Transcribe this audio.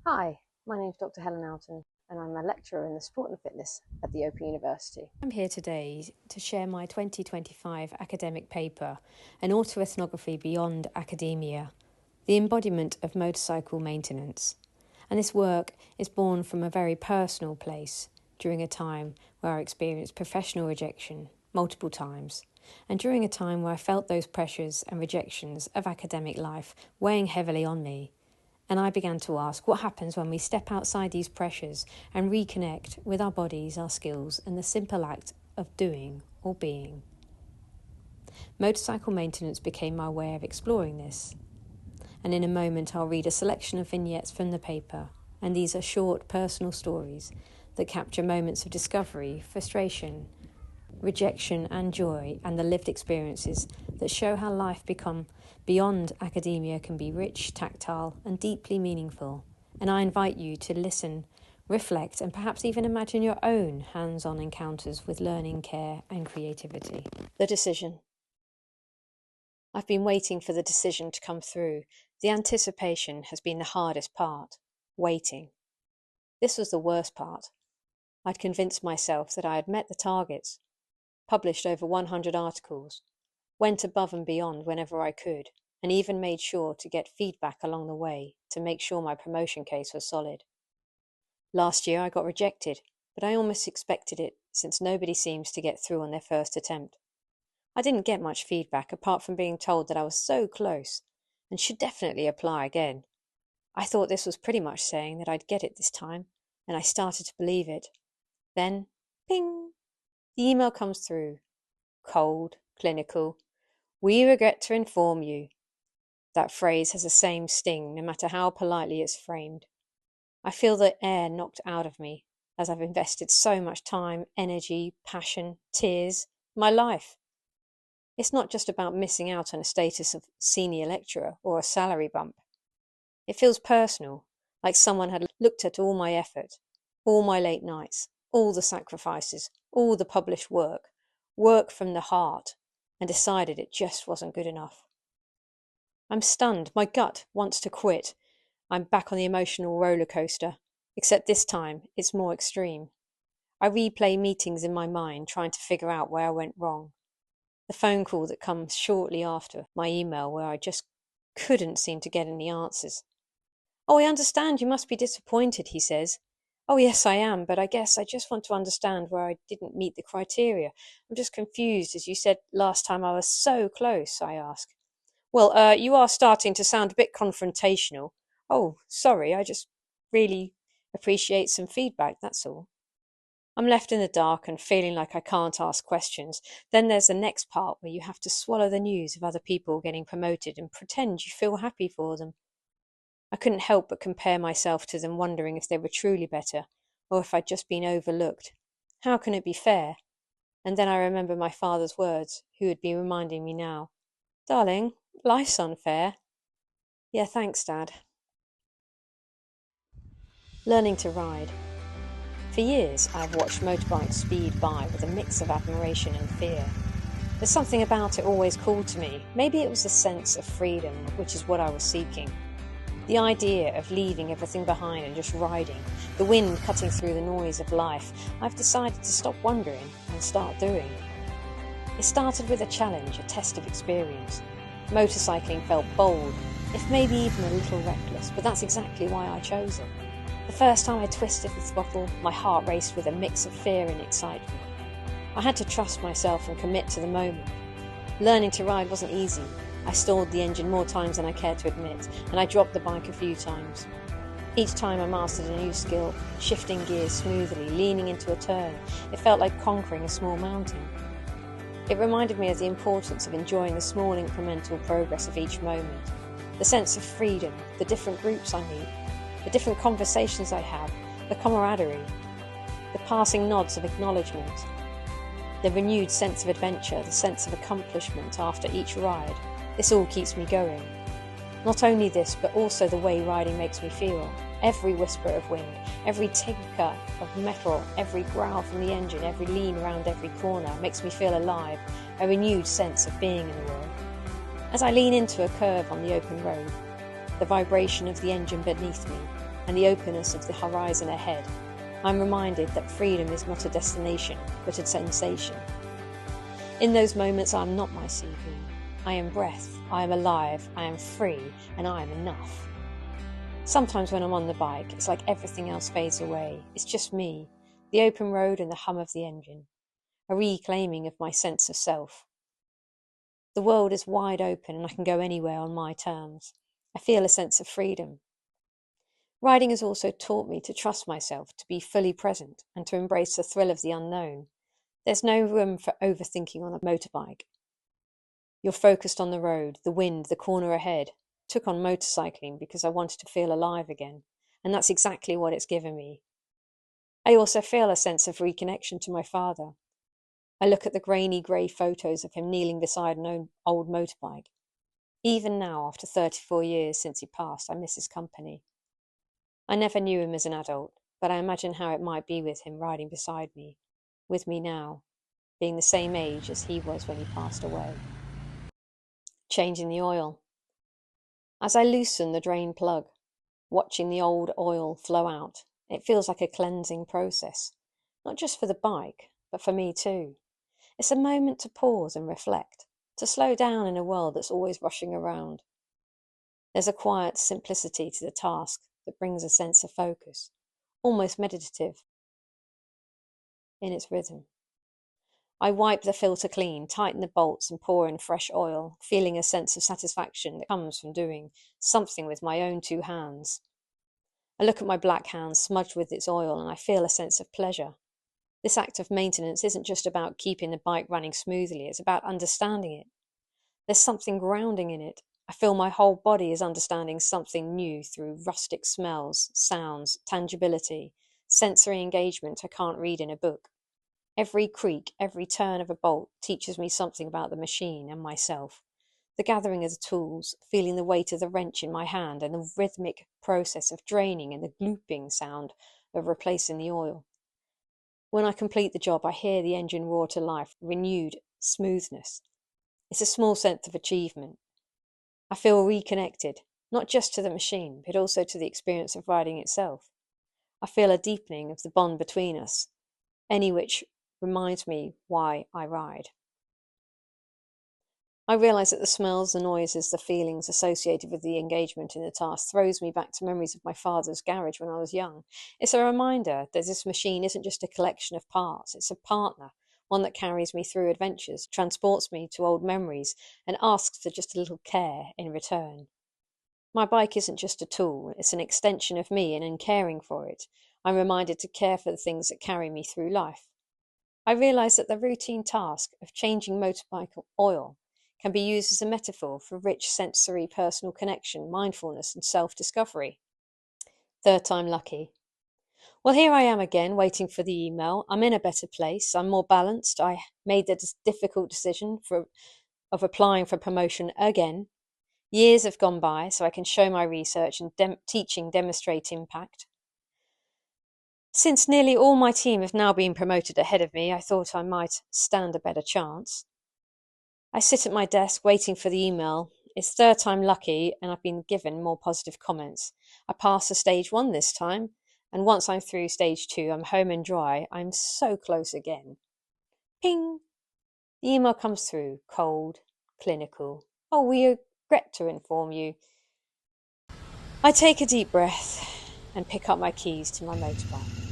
Hi, my name is Dr. Helen Alton and I'm a lecturer in the sport and fitness at the Open University. I'm here today to share my 2025 academic paper, an Autoethnography Beyond Academia, the embodiment of motorcycle maintenance. And this work is born from a very personal place during a time where I experienced professional rejection multiple times, and during a time where I felt those pressures and rejections of academic life weighing heavily on me. And I began to ask what happens when we step outside these pressures and reconnect with our bodies, our skills, and the simple act of doing or being. Motorcycle maintenance became my way of exploring this. And in a moment, I'll read a selection of vignettes from the paper. And these are short, personal stories that capture moments of discovery, frustration, rejection, and joy, and the lived experiences that show how life beyond academia can be rich, tactile, and deeply meaningful. And I invite you to listen, reflect, and perhaps even imagine your own hands-on encounters with learning, care, and creativity. The decision. I've been waiting for the decision to come through. The anticipation has been the hardest part. Waiting. This was the worst part. I'd convinced myself that I had met the targets, published over 100 articles, went above and beyond whenever I could, and even made sure to get feedback along the way to make sure my promotion case was solid. Last year I got rejected, but I almost expected it since nobody seems to get through on their first attempt. I didn't get much feedback apart from being told that I was so close and should definitely apply again. I thought this was pretty much saying that I'd get it this time, and I started to believe it. Then, ping! The email comes through. Cold, clinical. We regret to inform you. That phrase has the same sting no matter how politely it's framed. I feel the air knocked out of me as I've invested so much time, energy, passion, tears, my life. It's not just about missing out on a status of senior lecturer or a salary bump. It feels personal, like someone had looked at all my effort, all my late nights, all the sacrifices, all the published work from the heart, and decided it just wasn't good enough. I'm stunned. My gut wants to quit. I'm back on the emotional roller coaster, except this time it's more extreme. I replay meetings in my mind, trying to figure out where I went wrong. The phone call that comes shortly after my email where I just couldn't seem to get any answers. Oh, I understand you must be disappointed, he says. Oh, yes, I am, but I guess I just want to understand where I didn't meet the criteria. I'm just confused, as you said last time I was so close, I ask. Well, you are starting to sound a bit confrontational. Oh, sorry, I just really appreciate some feedback, that's all. I'm left in the dark and feeling like I can't ask questions. Then there's the next part where you have to swallow the news of other people getting promoted and pretend you feel happy for them. I couldn't help but compare myself to them, wondering if they were truly better, or if I'd just been overlooked. How can it be fair? And then I remember my father's words, who had been reminding me now. Darling, life's unfair. Yeah, thanks, Dad. Learning to ride. For years, I've watched motorbikes speed by with a mix of admiration and fear. There's something about it always called to me. Maybe it was a sense of freedom, which is what I was seeking. The idea of leaving everything behind and just riding, the wind cutting through the noise of life, I've decided to stop wondering and start doing. It started with a challenge, a test of experience. Motorcycling felt bold, if maybe even a little reckless, but that's exactly why I chose it. The first time I twisted the throttle, my heart raced with a mix of fear and excitement. I had to trust myself and commit to the moment. Learning to ride wasn't easy. I stalled the engine more times than I cared to admit, and I dropped the bike a few times. Each time I mastered a new skill, shifting gears smoothly, leaning into a turn. It felt like conquering a small mountain. It reminded me of the importance of enjoying the small incremental progress of each moment, the sense of freedom, the different groups I meet, the different conversations I have, the camaraderie, the passing nods of acknowledgement, the renewed sense of adventure, the sense of accomplishment after each ride. This all keeps me going. Not only this, but also the way riding makes me feel. Every whisper of wind, every tinker of metal, every growl from the engine, every lean around every corner makes me feel alive, a renewed sense of being in the world. As I lean into a curve on the open road, the vibration of the engine beneath me, and the openness of the horizon ahead, I'm reminded that freedom is not a destination, but a sensation. In those moments, I am not my CV. I am breath, I am alive, I am free, and I am enough. Sometimes when I'm on the bike, it's like everything else fades away. It's just me, the open road and the hum of the engine, a reclaiming of my sense of self. The world is wide open and I can go anywhere on my terms. I feel a sense of freedom. Riding has also taught me to trust myself, to be fully present, and to embrace the thrill of the unknown. There's no room for overthinking on a motorbike. You're focused on the road, the wind, the corner ahead. Took on motorcycling because I wanted to feel alive again, and that's exactly what it's given me. I also feel a sense of reconnection to my father. I look at the grainy grey photos of him kneeling beside an old motorbike. Even now, after 34 years since he passed, I miss his company. I never knew him as an adult, but I imagine how it might be with him riding beside me, with me now, being the same age as he was when he passed away. Changing the oil. As I loosen the drain plug, watching the old oil flow out, it feels like a cleansing process, not just for the bike, but for me too. It's a moment to pause and reflect, to slow down in a world that's always rushing around. There's a quiet simplicity to the task that brings a sense of focus, almost meditative in its rhythm. I wipe the filter clean, tighten the bolts and pour in fresh oil, feeling a sense of satisfaction that comes from doing something with my own two hands. I look at my black hand smudged with its oil and I feel a sense of pleasure. This act of maintenance isn't just about keeping the bike running smoothly, it's about understanding it. There's something grounding in it. I feel my whole body is understanding something new through rustic smells, sounds, tangibility, sensory engagement I can't read in a book. Every creak, every turn of a bolt teaches me something about the machine and myself. The gathering of the tools, feeling the weight of the wrench in my hand and the rhythmic process of draining and the glooping sound of replacing the oil. When I complete the job, I hear the engine roar to life, renewed smoothness. It's a small sense of achievement. I feel reconnected, not just to the machine, but also to the experience of riding itself. I feel a deepening of the bond between us, any which reminds me why I ride. I realise that the smells, the noises, the feelings associated with the engagement in the task throws me back to memories of my father's garage when I was young. It's a reminder that this machine isn't just a collection of parts, it's a partner, one that carries me through adventures, transports me to old memories, and asks for just a little care in return. My bike isn't just a tool, it's an extension of me, and in caring for it, I'm reminded to care for the things that carry me through life. I realise that the routine task of changing motorbike oil can be used as a metaphor for rich sensory personal connection, mindfulness, and self-discovery. Third time lucky. Well, here I am again, waiting for the email. I'm in a better place. I'm more balanced. I made the difficult decision of applying for promotion again. Years have gone by, so I can show my research and teaching demonstrate impact. Since nearly all my team have now been promoted ahead of me, I thought I might stand a better chance. I sit at my desk waiting for the email. It's third time lucky and I've been given more positive comments. I passed the stage 1 this time, and once I'm through stage 2, I'm home and dry. I'm so close again. Ping! The email comes through, cold, clinical. Oh, we regret to inform you. I take a deep breath and pick up my keys to my motorbike.